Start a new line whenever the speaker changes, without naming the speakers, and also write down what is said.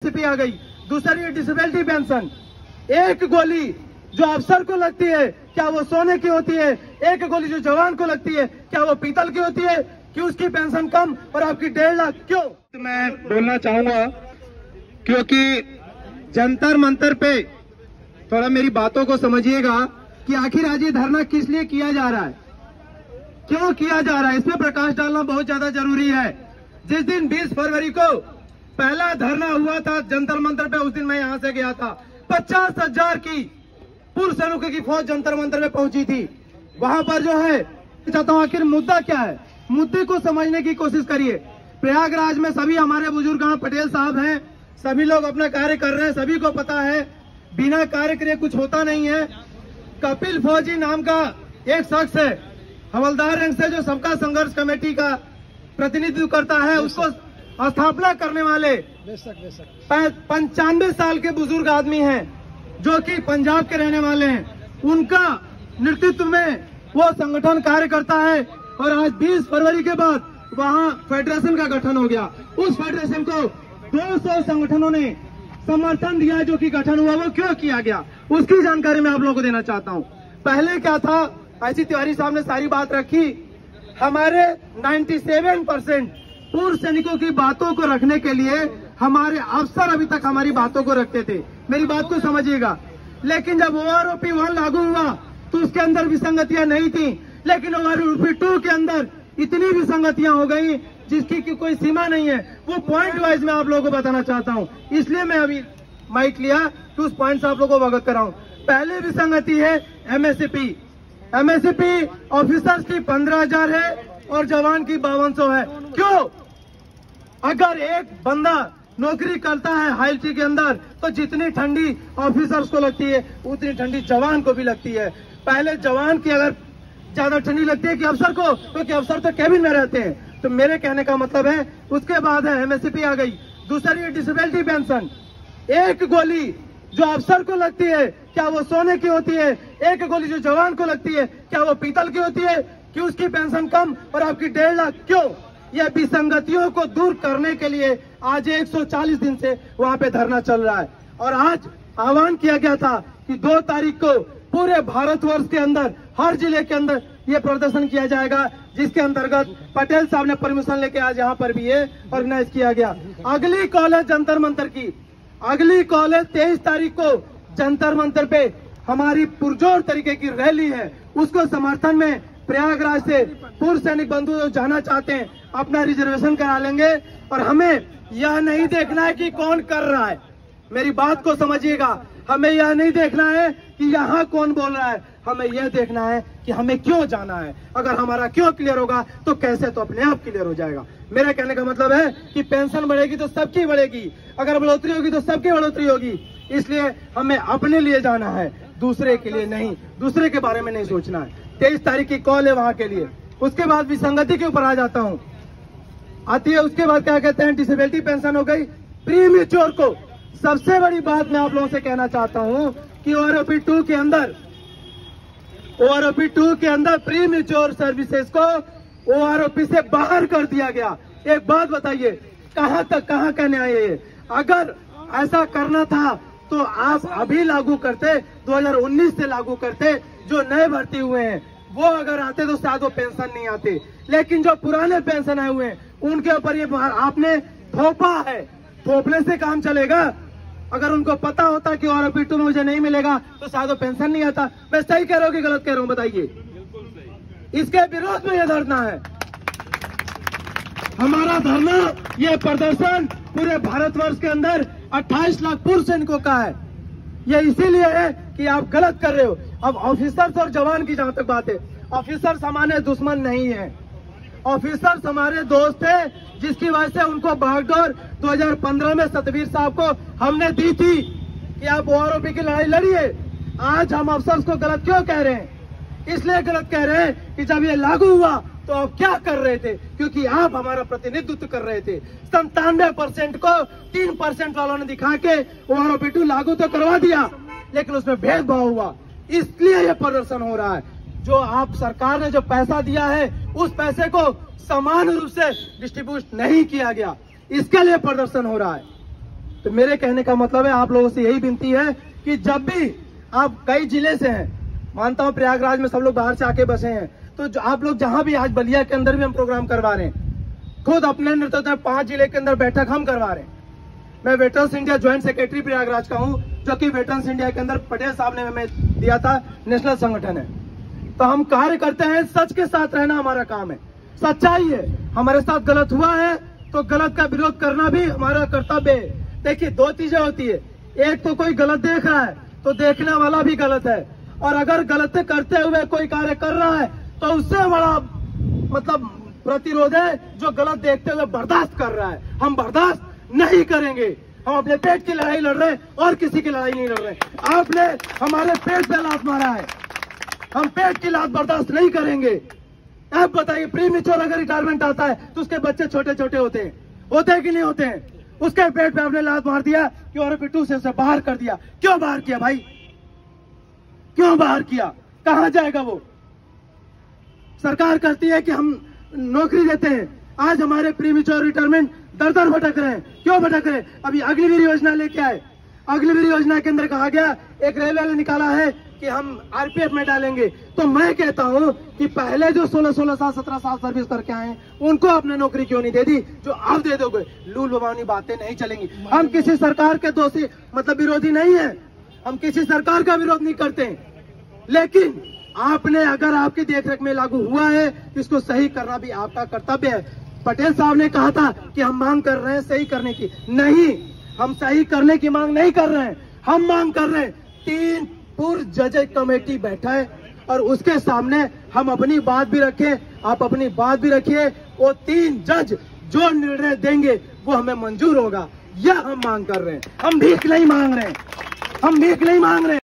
MSP आ गई, दूसरी है डिसेबिलिटी पेंशन। एक गोली जो अफसर को लगती है क्या वो सोने की होती है, एक गोली जो जवान को लगती है क्या वो पीतल की होती है? क्यों उसकी पेंशन कम और आपकी 1.5 लाख क्यों?
मैं बोलना चाहूंगा क्योंकि जंतर मंतर पे थोड़ा मेरी बातों को समझिएगा कि आखिर आज ये धरना किस लिए किया जा रहा है, क्यों किया जा रहा है, इसमें प्रकाश डालना बहुत ज्यादा जरूरी है। जिस दिन 20 फरवरी को पहला धरना हुआ था जंतर मंतर पे, उस दिन मैं यहां से गया था। 50,000 की पूर्व सैनिकों की फौज जंतर मंतर में पहुंची थी। वहां पर जो है चाहता हूं आखिर मुद्दा क्या है, मुद्दे को समझने की कोशिश करिए। प्रयागराज में सभी हमारे बुजुर्ग पटेल साहब हैं, सभी लोग अपना कार्य कर रहे हैं, सभी को पता है बिना कार्य करे कुछ होता नहीं है। कपिल फौजी नाम का एक शख्स है, हवलदार रंग से जो सबका संघर्ष कमेटी का प्रतिनिधित्व करता है, उसको स्थापना करने वाले 95 साल के बुजुर्ग आदमी हैं जो कि पंजाब के रहने वाले हैं। उनका नेतृत्व में वो संगठन कार्य करता है और आज 20 फरवरी के बाद वहां फेडरेशन का गठन हो गया। उस फेडरेशन को 200 संगठनों ने समर्थन दिया जो कि गठन हुआ। वो क्यों किया गया उसकी जानकारी मैं आप लोगों को देना चाहता हूं। पहले क्या था, ऐसी तिवारी साहब ने सारी बात रखी। हमारे 97% पूर्व सैनिकों की बातों को रखने के लिए हमारे अफसर अभी तक हमारी बातों को रखते थे। मेरी बात को समझिएगा। लेकिन जब OROP 1 लागू हुआ तो उसके अंदर विसंगतियां नहीं थी, लेकिन OROP 2 के अंदर इतनी विसंगतियां हो गई जिसकी की कोई सीमा नहीं है। वो पॉइंट वाइज मैं आप लोगों को बताना चाहता हूं, इसलिए मैं अभी माइक लिया कि उस पॉइंट से आप लोगों को अवगत कराऊं। पहले विसंगति है एमएसपी ऑफिसर्स की 15,000 है और जवान की 5200 है। क्यों? अगर एक बंदा नौकरी करता है हाईटी के अंदर तो जितनी ठंडी ऑफिसर्स को लगती है उतनी ठंडी जवान को भी लगती है। पहले जवान की अगर ज्यादा ठंडी लगती है कि अफसर को, क्योंकि अफसर तो कैबिन में रहते हैं। तो मेरे कहने का मतलब है उसके बाद है एमएसपी आ गई, दूसरी है डिसेबिलिटी पेंशन। एक गोली जो अफसर को लगती है क्या वो सोने की होती है, एक गोली जो जवान को लगती है क्या वो पीतल की होती है? क्यों उसकी पेंशन कम और आपकी 1.5 लाख क्यों? यह विसंगतियों को दूर करने के लिए आज 140 दिन से वहां पे धरना चल रहा है। और आज आह्वान किया गया था कि 2 तारीख को पूरे भारतवर्ष के अंदर हर जिले के अंदर ये प्रदर्शन किया जाएगा, जिसके अंतर्गत पटेल साहब ने परमिशन लेके आज यहाँ पर भी ये ऑर्गेनाइज किया गया। अगली कॉलेज जंतर मंतर की, अगली कॉलेज 23 तारीख को जंतर मंतर पे हमारी पुरजोर तरीके की रैली है। उसको समर्थन में प्रयागराज से पूर्व सैनिक बंधु जो जाना चाहते हैं अपना रिजर्वेशन करा लेंगे। और हमें यह नहीं देखना है कि कौन कर रहा है, मेरी बात को समझिएगा। हमें यह नहीं देखना है कि यहाँ कौन बोल रहा है, हमें यह देखना है कि हमें क्यों जाना है। अगर हमारा क्यों क्लियर होगा तो कैसे तो अपने आप क्लियर हो जाएगा। मेरा कहने का मतलब है कि पेंशन बढ़ेगी तो सबकी बढ़ेगी, अगर बढ़ोतरी होगी तो सबकी बढ़ोतरी होगी। इसलिए हमें अपने लिए जाना है, दूसरे के लिए नहीं, दूसरे के बारे में नहीं सोचना है। 23 तारीख की कॉल है वहां के लिए। उसके बाद विसंगति के ऊपर आ जाता हूं, आती है उसके बाद क्या कहते हैं, डिसेबिलिटी पेंशन हो गई। प्रीमेच्योर को सबसे बड़ी बात मैं आप लोगों से कहना चाहता हूं कि OROP 2 के अंदर प्रीमेच्योर सर्विसेज को OROP से बाहर कर दिया गया। एक बात बताइए, कहां तक कहां कहने आए ये? अगर ऐसा करना था तो आप अभी लागू करते, 2019 से लागू करते। जो नए भर्ती हुए हैं वो अगर आते तो शायद वो पेंशन नहीं आते, लेकिन जो पुराने पेंशन आए हुए हैं उनके ऊपर ये आपने थोपा है। थोपने से काम चलेगा? अगर उनको पता होता कि OROP 2 में मुझे नहीं मिलेगा तो शायद वो पेंशन नहीं आता। मैं सही कह रहा हूं कि गलत कह रहा हूं, बताइए। इसके विरोध में यह धरना है, हमारा धरना, ये प्रदर्शन पूरे भारतवर्ष के अंदर 28 लाख पूर्व सैनिकों का है। ये इसीलिए है कि आप गलत कर रहे हो। अब ऑफिसर्स और जवान की जहां तक बात है, ऑफिसर्स हमारे दुश्मन नहीं है, ऑफिसर्स हमारे दोस्त है, जिसकी वजह से उनको बागडोर 2015 में सतवीर साहब को हमने दी थी कि आप OROP की लड़ाई लड़िए। आज हम अफसर्स को गलत क्यों कह रहे हैं? इसलिए गलत कह रहे हैं कि जब ये लागू हुआ तो आप क्या कर रहे थे, क्योंकि आप हमारा प्रतिनिधित्व कर रहे थे। 97% को 3% वालों ने दिखा के OROP 2 लागू तो करवा दिया, लेकिन उसमें भेदभाव हुआ, इसलिए यह प्रदर्शन हो रहा है। जो आप सरकार ने जो पैसा दिया है उस पैसे को समान रूप से डिस्ट्रीब्यूट नहीं किया गया, इसके लिए प्रदर्शन हो रहा है।
तो मेरे कहने का मतलब है आप लोगों से यही विनती है कि जब भी आप कई जिले से हैं, मानता हूं प्रयागराज में सब लोग बाहर से आके बसे हैं, तो आप लोग जहां भी, आज बलिया के अंदर भी हम प्रोग्राम करवा रहे हैं, खुद अपने नेतृत्व में 5 जिले के अंदर बैठक हम करवा रहे हैं। मैं veterans India joint secretary Prayagraj का हूं, जो कि वेटरन्स इंडिया के अंदर पटेल साहब ने हमें दिया था, नेशनल संगठन है। तो हम कार्य करते हैं, सच के साथ रहना हमारा काम है, सच्चाई है। हमारे साथ गलत हुआ है तो गलत का विरोध करना भी हमारा कर्तव्य है। देखिए 2 चीजें होती है, एक तो कोई गलत देख रहा है तो देखने वाला भी गलत है, और अगर गलत करते हुए कोई कार्य कर रहा है तो उससे बड़ा मतलब प्रतिरोध है जो गलत देखते हुए बर्दाश्त कर रहा है। हम बर्दाश्त नहीं करेंगे। हम अपने पेट की लड़ाई लड़ रहे हैं और किसी की लड़ाई नहीं लड़ रहे। आपने हमारे पेट पे लात मारा है, हम पेट की लात बर्दाश्त नहीं करेंगे। आप बताइए, प्रीमेच्योर अगर रिटायरमेंट आता है तो उसके बच्चे छोटे छोटे होते हैं कि नहीं होते हैं? उसके पेट पे आपने लात मार दिया कि और पिट्टू से उसे बाहर कर दिया। क्यों बाहर किया भाई, क्यों बाहर किया? कहां जाएगा वो? सरकार कहती है कि हम नौकरी देते हैं, आज हमारे प्रीमेच्योर रिटायरमेंट दर दर भटक रहे हैं। क्यों भटक रहे हैं? अभी अग्निवीर योजना लेके आए, अग्निवीर योजना के अंदर कहा गया, एक रेलवे ने निकाला है कि हम आरपीएफ में डालेंगे। तो मैं कहता हूं कि पहले जो 16 साल 17 साल सर्विस करके आए उनको आपने नौकरी क्यों नहीं दे दी, जो आप दे दोगे? लूल बवानी बातें नहीं चलेंगी। हम किसी सरकार के दोषी मतलब विरोधी नहीं है, हम किसी सरकार का विरोध नहीं करते, लेकिन आपने अगर आपकी देखरेख में लागू हुआ है, इसको सही करना भी आपका कर्तव्य है। पटेल साहब ने कहा था कि हम मांग कर रहे हैं सही करने की, नहीं, हम सही करने की मांग नहीं कर रहे हैं। हम मांग कर रहे हैं 3 पूर्व जज कमेटी बैठा है और उसके सामने हम अपनी बात भी रखें, आप अपनी बात भी रखिए। वो 3 जज जो निर्णय देंगे वो हमें मंजूर होगा, यह हम मांग कर रहे हैं। हम भीख नहीं मांग रहे हैं, हम भीख नहीं मांग रहे हैं।